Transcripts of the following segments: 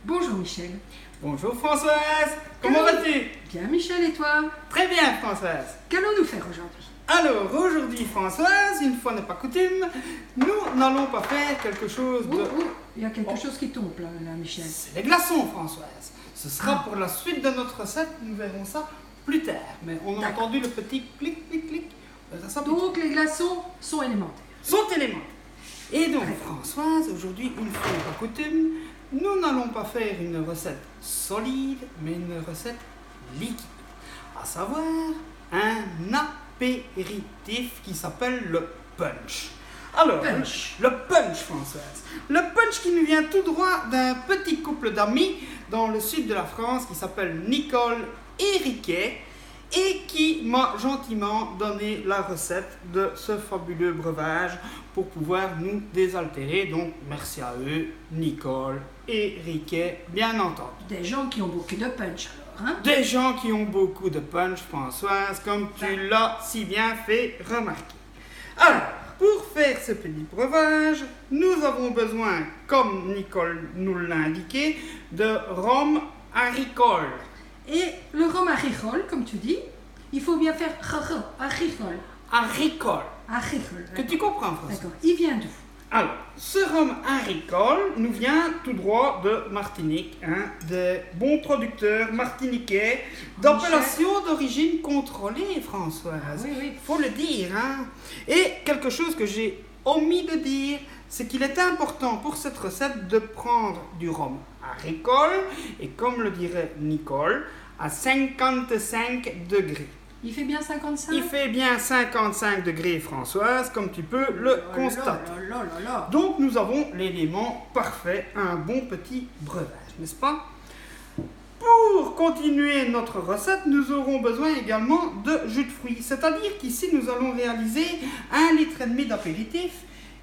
Bonjour Michel. Bonjour Françoise, comment vas-tu? Bien Michel, et toi? Très bien Françoise. Qu'allons-nous faire aujourd'hui? Alors aujourd'hui Françoise, une fois n'est pas coutume, nous n'allons pas faire quelque chose de... Il y a quelque chose qui tombe là Michel. C'est les glaçons Françoise. Ce sera pour la suite de notre recette, nous verrons ça plus tard. Mais on a entendu le petit clic, clic, clic. On verra ça plus tard. Donc les glaçons sont élémentaires. Sont élémentaires. Et donc Françoise, aujourd'hui, une fois n'est pas coutume, nous n'allons pas faire une recette solide, mais une recette liquide. À savoir, un apéritif qui s'appelle le punch. Alors, le punch Françoise. Le punch qui nous vient tout droit d'un petit couple d'amis dans le sud de la France qui s'appelle Nicole et Riquet et qui m'a gentiment donné la recette de ce fabuleux breuvage pour pouvoir nous désaltérer. Donc, merci à eux, Nicole et Riquet, bien entendu. Des gens qui ont beaucoup de punch alors, hein? Des gens qui ont beaucoup de punch, Françoise, comme tu l'as si bien fait remarquer. Alors, pour faire ce petit breuvage, nous avons besoin, comme Nicole nous l'a indiqué, de rhum agricole. Et le rhum agricole, comme tu dis, il faut bien faire agricole. Agricole. Agricole. Que tu comprends, François? D'accord. Il vient d'où? Alors, ce rhum agricole nous vient tout droit de Martinique, des bons producteurs martiniquais d'appellation d'origine contrôlée, Françoise. Oui, oui. Faut le dire, Et quelque chose que j'ai omis de dire, c'est qu'il est important pour cette recette de prendre du rhum agricole, et comme le dirait Nicole, à 55 degrés. Il fait bien 55? Il fait bien 55 degrés, Françoise, comme tu peux le constater. Donc nous avons l'élément parfait, un bon petit breuvage, n'est-ce pas? Pour continuer notre recette, nous aurons besoin également de jus de fruits. C'est-à-dire qu'ici, nous allons réaliser 1,5 litre d'apéritif.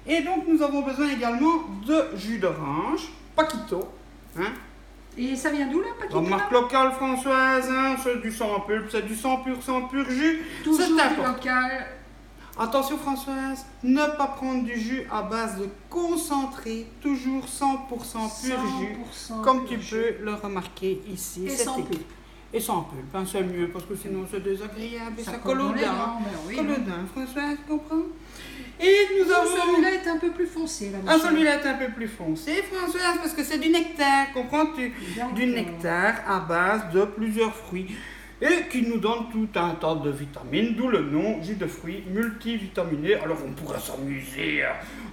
Et donc, nous avons besoin également de jus d'orange, Paquito. Et ça vient d'où là, Paquito? La marque locale, Françoise, c'est du sans pulpe, c'est du sans pur jus. Toujours C'est du important. local. Attention Françoise, ne pas prendre du jus à base de concentré, toujours 100% pur jus, comme tu peux le remarquer ici. Et sans pulpe. Et sans pulpe, c'est mieux parce que sinon c'est désagréable et ça colle dans aux les dents. dents, oui, Colle aux dents, Françoise, tu comprends? Et nous avons... Celui-là est un peu plus foncé là. Ah, celui-là est un peu plus foncé, Françoise, parce que c'est du nectar, comprends-tu? Du nectar à base de plusieurs fruits. Et qui nous donne tout un tas de vitamines, d'où le nom jus de fruits multivitaminé. Alors on pourrait s'amuser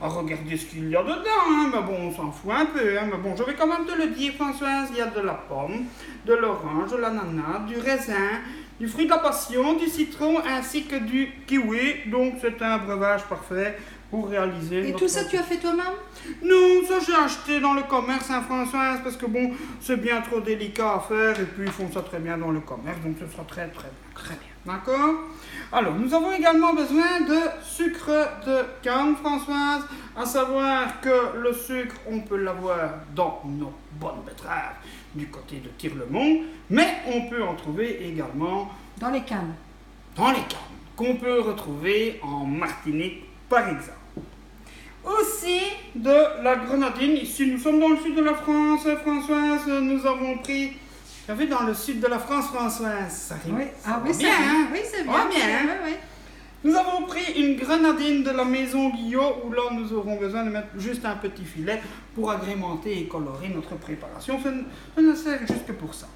à regarder ce qu'il y a dedans, mais bon, on s'en fout un peu. Mais bon, je vais quand même te le dire, Françoise, il y a de la pomme, de l'orange, de l'ananas, du raisin, du fruit de la passion, du citron ainsi que du kiwi. Donc c'est un breuvage parfait pour réaliser... Et tout ça tu as fait toi-même? Non, ça j'ai acheté dans le commerce, Françoise, parce que bon, c'est bien trop délicat à faire et puis ils font ça très bien dans le commerce, donc ce sera très bien, d'accord? Alors, nous avons également besoin de sucre de canne, Françoise, à savoir que le sucre, on peut l'avoir dans nos bonnes betteraves du côté de Tirlemont, mais on peut en trouver également dans les cannes, qu'on peut retrouver en Martinique, par exemple. Aussi de la grenadine. Ici, nous sommes dans le sud de la France, Françoise. Nous avons pris... Tu as vu, dans le sud de la France, Françoise, ça rime. Oui, oui, c'est bien. Oui, c'est bien. Oui. Nous avons pris une grenadine de la maison Guillot, où là, nous aurons besoin de mettre juste un petit filet pour agrémenter et colorer notre préparation. Ça ne sert juste que pour ça.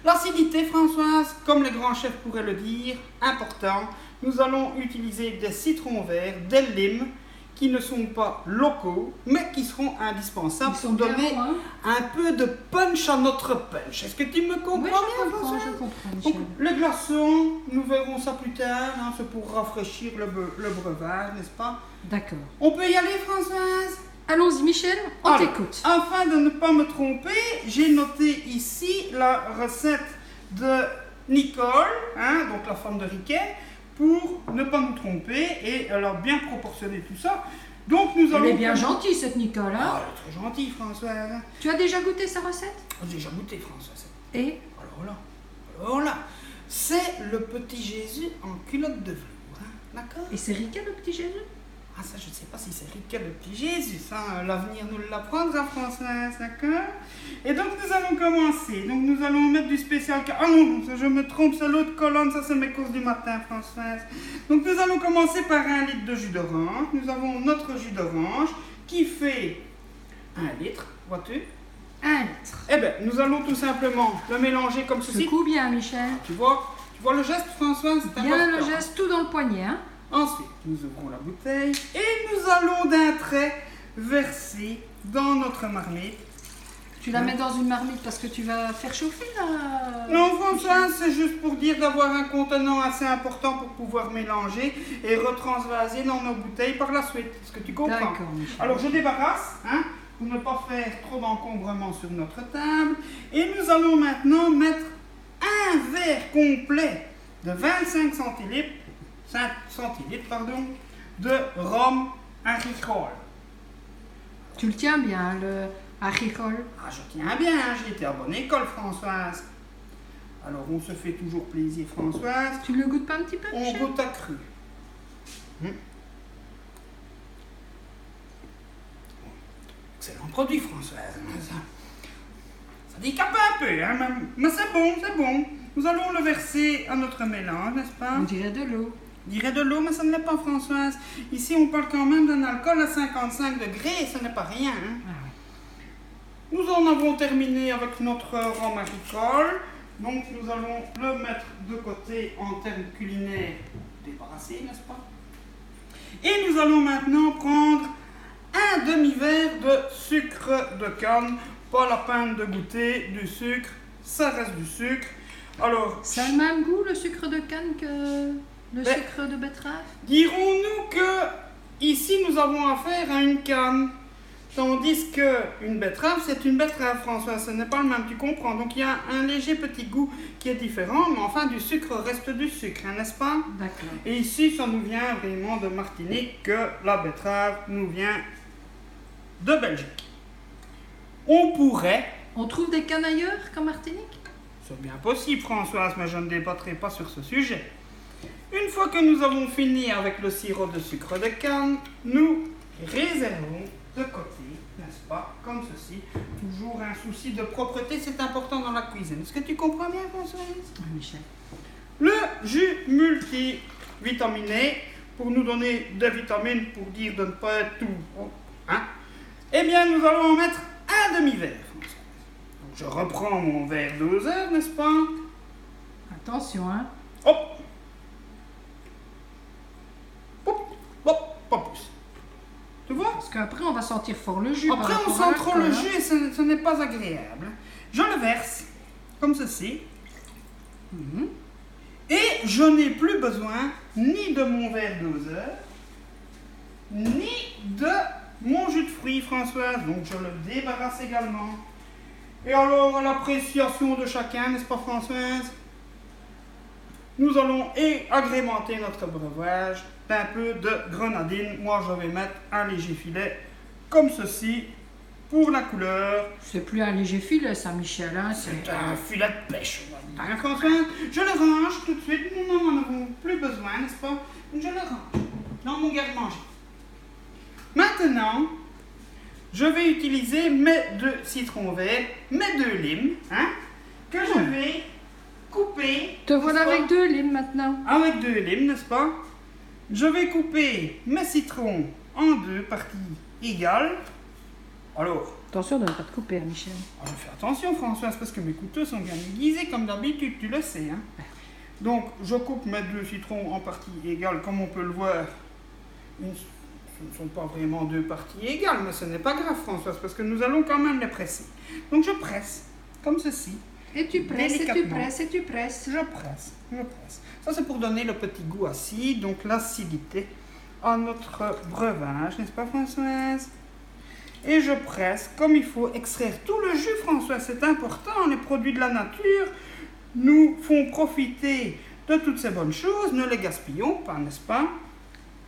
L'acidité, Françoise, comme les grands chefs pourraient le dire, important. Nous allons utiliser des citrons verts, des limes, qui ne sont pas locaux, mais qui seront indispensables pour donner un peu de punch à notre punch. Est-ce que tu me comprends bien, François? Je comprends, Michel. Donc, les glaçons, nous verrons ça plus tard, c'est pour rafraîchir le breuvage, n'est-ce pas? D'accord. On peut y aller, Françoise? Allons-y, Michel, on t'écoute. Afin de ne pas me tromper, j'ai noté ici la recette de Nicole, donc la femme de Riquet, pour ne pas nous tromper, et elle a bien proportionné tout ça. Donc nous allons... Elle est bien gentille cette Nicole, hein? Ah, elle est très gentille, Françoise. Tu as déjà goûté sa recette? J'ai déjà goûté, Françoise. Et? Alors là, c'est le petit Jésus en culotte de velours, d'accord? Et c'est Riquet le petit Jésus? Ah, ça, je ne sais pas si c'est Riquet le petit Jésus, ça, l'avenir nous l'apprendra, Françoise, d'accord? Et donc, nous allons commencer. Donc, nous allons mettre du spécial... Ah non, ça, je me trompe, c'est l'autre colonne, ça, c'est mes courses du matin, Françoise. Donc, nous allons commencer par 1 litre de jus d'orange. Nous avons notre jus d'orange qui fait 1 litre, vois-tu? 1 litre. Eh bien, nous allons tout simplement le mélanger comme ceci. Secoue bien, Michel. Tu vois le geste, Françoise? C'est Bien important. le geste, tout dans le poignet, hein. Ensuite, nous ouvrons la bouteille et nous allons d'un trait verser dans notre marmite. Tu la mets dans une marmite parce que tu vas faire chauffer là. Non, Françoise, c'est juste pour dire d'avoir un contenant assez important pour pouvoir mélanger et retransvaser dans nos bouteilles par la suite. Est-ce que tu comprends? D'accord, Michel. Alors, je débarrasse, hein, pour ne pas faire trop d'encombrement sur notre table. Et nous allons maintenant mettre un verre complet de 25 centilitres, 5 centilitres, pardon, de rhum agricole. Tu le tiens bien, le agricole. Ah, je tiens bien, j'ai été à bonne école, Françoise. Alors, on se fait toujours plaisir, Françoise. Tu le goûtes pas un petit peu, On Michel? goûte à cru. Excellent produit, Françoise. Ça décape un peu, hein, mais c'est bon, c'est bon. Nous allons le verser à notre mélange, n'est-ce pas? On dirait de l'eau. On dirait de l'eau, mais ça ne l'est pas, Françoise. Ici, on parle quand même d'un alcool à 55 degrés, et ce n'est pas rien. Hein. Ah oui. Nous en avons terminé avec notre rhum agricole. Donc, nous allons le mettre de côté en termes culinaires débarrassés, n'est-ce pas? Et nous allons maintenant prendre un demi-verre de sucre de canne. Pas la peine de goûter du sucre, ça reste du sucre. Alors, Ça a le même goût, le sucre de canne, que le sucre de betterave? dirons-nous que ici nous avons affaire à une canne, tandis qu'une betterave, c'est une betterave, François, ce n'est pas le même, tu comprends. Donc il y a un léger petit goût qui est différent, mais enfin du sucre reste du sucre, hein, n'est-ce pas? D'accord. Et ici, ça nous vient vraiment de Martinique, que la betterave nous vient de Belgique. On pourrait... On trouve des cannes ailleurs qu'en Martinique? C'est bien possible, Françoise, mais je ne débattrai pas sur ce sujet. Une fois que nous avons fini avec le sirop de sucre de canne, nous réservons de côté, n'est-ce pas, comme ceci. Toujours un souci de propreté, c'est important dans la cuisine. Est-ce que tu comprends bien, Françoise? Oui, Michel. Le jus multivitaminé, pour nous donner des vitamines, pour dire de ne pas être tout, hein? Eh bien, nous allons en mettre un demi-verre, Françoise. Donc, je reprends mon verre doseur, n'est-ce pas? Attention, hein. Hop! Hop! Hop! Pas plus. Tu vois? Parce qu'après, on va sentir fort le jus. Après, par on rapport à sent trop le l'alcool, hein. jus et ce n'est pas agréable. Je le verse, comme ceci. Et je n'ai plus besoin ni de mon verre doseur, ni de mon jus de fruits, Françoise. Donc, je le débarrasse également. Et alors, à l'appréciation de chacun, n'est-ce pas, Françoise? Nous allons agrémenter notre breuvage d'un peu de grenadine. Moi, je vais mettre un léger filet, comme ceci, pour la couleur. C'est plus un léger filet, ça, Michel, hein. C'est un filet de pêche, on va dire, hein, Françoise? Je le range tout de suite. Nous n'en avons plus besoin, n'est-ce pas? Je le range dans mon garde-manger. Maintenant, je vais utiliser mes 2 citrons verts, mes 2 limes, hein, que je vais couper. Te voilà n'est-ce pas? avec 2 limes maintenant. Avec 2 limes, n'est-ce pas? Je vais couper mes citrons en 2 parties égales. Alors, Attention de ne pas te couper, hein, Michel. je fais attention, Françoise, parce que mes couteaux sont bien aiguisés, comme d'habitude, tu le sais. Hein. Donc, je coupe mes 2 citrons en parties égales, comme on peut le voir. Ce ne sont pas vraiment 2 parties égales, mais ce n'est pas grave, Françoise, parce que nous allons quand même les presser. Donc, je presse, comme ceci. Et tu presses, et tu Délicatement. presses, et tu presses. Je presse, je presse. Ça, c'est pour donner le petit goût acide, donc l'acidité à notre breuvage, n'est-ce pas, Françoise? Et je presse comme il faut, extraire tout le jus, Françoise, c'est important. Les produits de la nature nous font profiter de toutes ces bonnes choses. Ne les gaspillons pas, n'est-ce pas?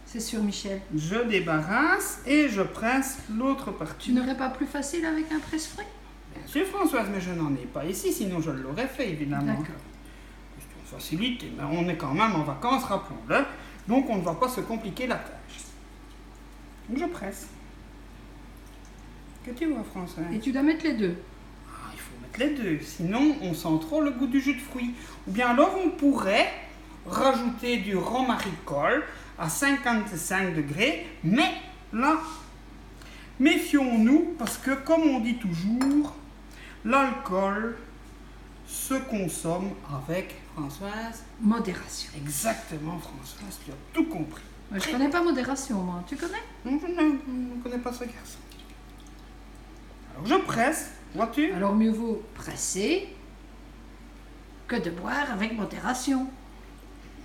C'est sûr, Michel. Je débarrasse et je presse l'autre partie. Tu n'aurais pas plus facile avec un presse-fruit? Bien sûr, Françoise, mais je n'en ai pas ici, sinon je l'aurais fait, évidemment. D'accord. Question de facilité, mais on est quand même en vacances, rappelons-le. Donc on ne va pas se compliquer la tâche. Je presse. Que tu vois, François? Et tu dois mettre les deux. Ah, il faut mettre les deux, sinon on sent trop le goût du jus de fruits. Ou bien alors on pourrait rajouter du rhum agricole à 55 degrés, mais là, méfions-nous parce que comme on dit toujours, l'alcool se consomme avec, Françoise? Modération. Exactement, Françoise, tu as tout compris. Moi, je connais pas modération, moi. Tu connais? Non, je ne connais pas ce garçon. Alors je presse, vois-tu? Alors mieux vaut presser que de boire avec modération.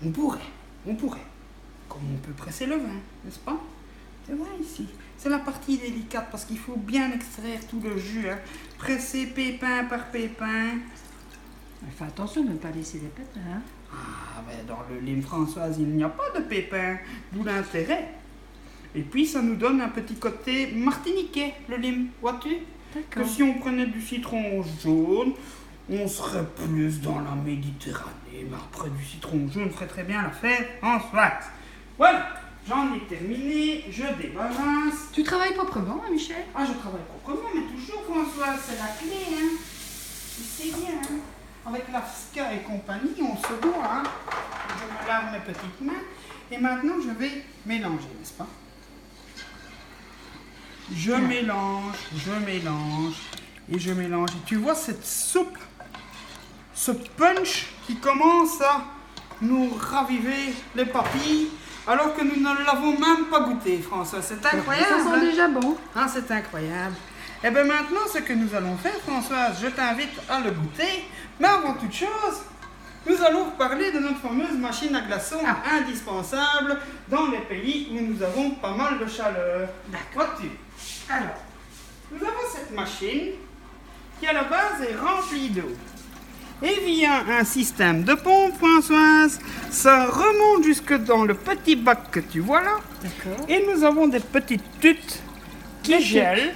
On pourrait. Comme on peut presser le vin, n'est-ce pas? Tu vois ici, c'est la partie délicate parce qu'il faut bien extraire tout le jus, hein. Presser pépin par pépin. Fais attention de ne pas laisser des pépins. Hein. Ah, mais dans le lime, Françoise, il n'y a pas de pépins, d'où l'intérêt. Et puis ça nous donne un petit côté martiniquais, le lime, vois-tu? Que D'accord. si on prenait du citron jaune, on serait plus dans la Méditerranée. Mais après, du citron jaune ferait très bien l'affaire, Françoise. Voilà, j'en ai terminé, je débarrasse. Tu travailles proprement, hein, Michel? Ah, je travaille proprement, mais toujours, Françoise, c'est la clé, hein. Tu sais bien, hein. Avec la Ska et compagnie, on se voit, hein. Je me lave mes petites mains. Et maintenant, je vais mélanger, n'est-ce pas? Je mélange, et je mélange. Et tu vois cette soupe, ce punch qui commence à nous raviver les papilles, alors que nous ne l'avons même pas goûté, François. C'est incroyable. Ça sent hein? déjà bon. Ah, c'est incroyable. Et bien maintenant, ce que nous allons faire, Françoise, je t'invite à le goûter. Mais avant toute chose, nous allons parler de notre fameuse machine à glaçons indispensable dans les pays où nous avons pas mal de chaleur. Vois-tu? Alors, nous avons cette machine qui à la base est remplie d'eau. Et via un système de pompe, Françoise, ça remonte jusque dans le petit bac que tu vois là. D'accord. Et nous avons des petites tutes qui gèlent,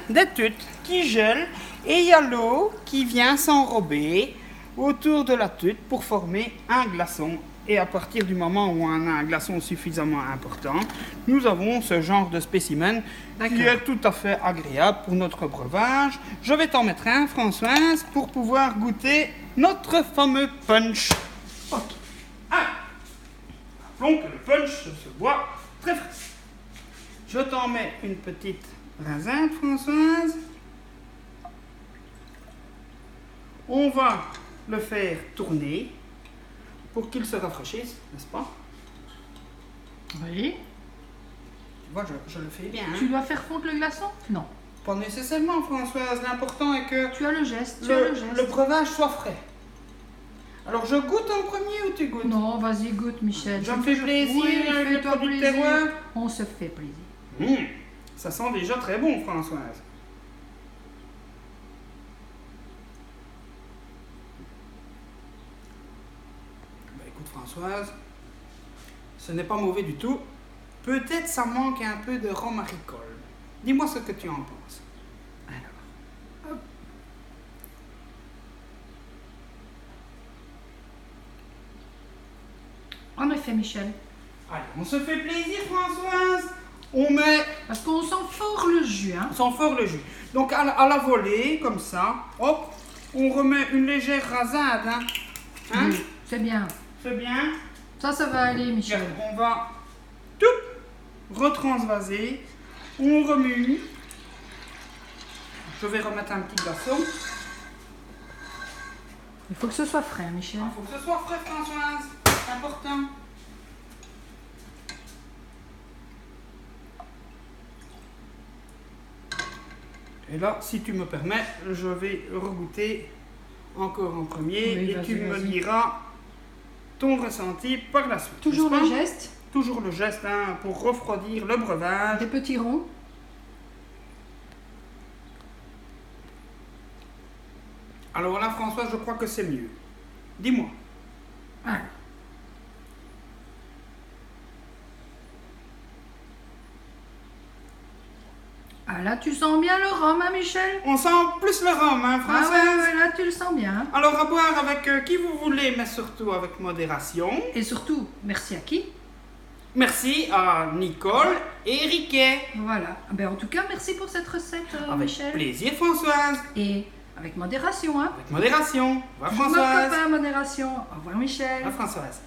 et il y a l'eau qui vient s'enrober autour de la tute pour former un glaçon. Et à partir du moment où on a un glaçon suffisamment important, nous avons ce genre de spécimen qui est tout à fait agréable pour notre breuvage. Je vais t'en mettre un, Françoise, pour pouvoir goûter notre fameux punch. Ok. Ah. Rappelons que le punch se boit très frais. Je t'en mets une petite rasade, Françoise. On va le faire tourner pour qu'il se rafraîchisse, n'est-ce pas? Oui. Tu vois, je le fais bien. Hein? Tu dois faire fondre le glaçon? Non. Pas nécessairement, Françoise. L'important est que Tu as le geste. le breuvage soit frais. Alors, je goûte en premier ou tu goûtes? Non, vas-y, goûte, Michel. J'en fais plaisir, Oui, avec le fais-toi produit de plaisir. terroir. On se fait plaisir. Ça sent déjà très bon, Françoise. Bah, écoute, Françoise, ce n'est pas mauvais du tout. Peut-être ça manque un peu de rhum agricole. Dis-moi ce que tu en penses. En effet, Michel. Allez, on se fait plaisir, Françoise. On met... Parce qu'on sent fort le jus, hein. On sent fort le jus. Donc, à la volée, comme ça, hop, on remet une légère rasade. Hein? Oui, c'est bien. C'est bien. Ça va aller, Michel. On va tout retransvaser. On remue. Je vais remettre un petit glaçon. Il faut que ce soit frais, Michel. Il faut que ce soit frais, Françoise. C'est important. Et là, si tu me permets, je vais regoûter encore en premier. Oui, et tu me vas-y. diras ton ressenti par la suite. Toujours n'est-ce le pas? geste. Toujours le geste hein, pour refroidir le breuvage. Des petits ronds. Alors là, Françoise, je crois que c'est mieux. Dis-moi. Ah. Ah, là, tu sens bien le rhum, hein, Michel? On sent plus le rhum, hein, Ah Françoise? ouais, là, tu le sens bien. Alors, à boire avec qui vous voulez, mais surtout avec modération. Et surtout, merci à qui? Merci à Nicole et Riquet. Voilà. Ben, en tout cas, merci pour cette recette, Avec Michel. plaisir, Françoise. Et avec modération, hein. Avec modération. Au revoir, Je vous marque Françoise. pas, modération. Au revoir, Michel. Au revoir, Françoise.